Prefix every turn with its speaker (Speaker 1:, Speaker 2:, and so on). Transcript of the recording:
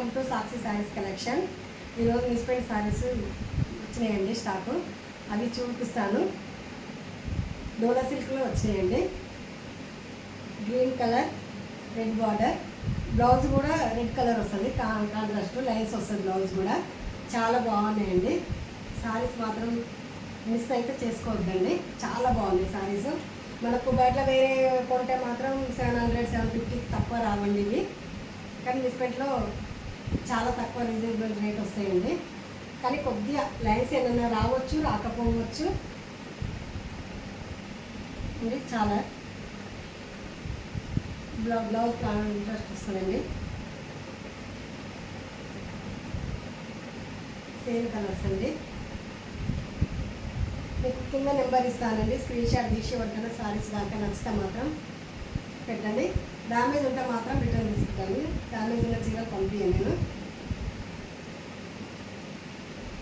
Speaker 1: Welcome to Sakshi saris collection. ఈరోజు misprint saris వచ్చినాయండి stock. అవి చూపిస్తాను. డోలా సిల్క్లో వచ్చినాయండి. Green colour, red border, blouse కూడా రెడ్ కలర్ వస్తుంది, కాంట్రాస్ట్ లైన్స్ వస్తుంది. బ్లౌజ్ కూడా చాలా బాగున్నాయండి. శారీస్ మాత్రం మిస్ అయితే చేసుకోవద్దండి, చాలా బాగున్నాయి శారీస్. మనకు బయట వేరే కొంటే మాత్రం 700, 750కి తక్కువ రావండి ఇవి. కానీ మిస్ప్రింట్లో చాలా తక్కువ రీజనబుల్ రేట్ వస్తాయండి. కానీ కొద్దిగా లైన్స్ ఏమైనా రావచ్చు, రాకపోవచ్చు అండి. చాలా బ్లౌజ్ కాంట్రాస్ట్ వస్తుందండి. సేమ్ కలర్స్ అండి. మీకు కింద నెంబర్ ఇస్తానండి, స్క్రీన్ షాట్ తీసి ఎవరికైనా శారీస్ దాకా నచ్చితే మాత్రం పెట్టండి. డ్యామేజ్ ఉంటే మాత్రం రిటర్న్ తీసుకుంటాను. డ్యామేజ్ ఉన్న చీరలు పంపించాను నేను.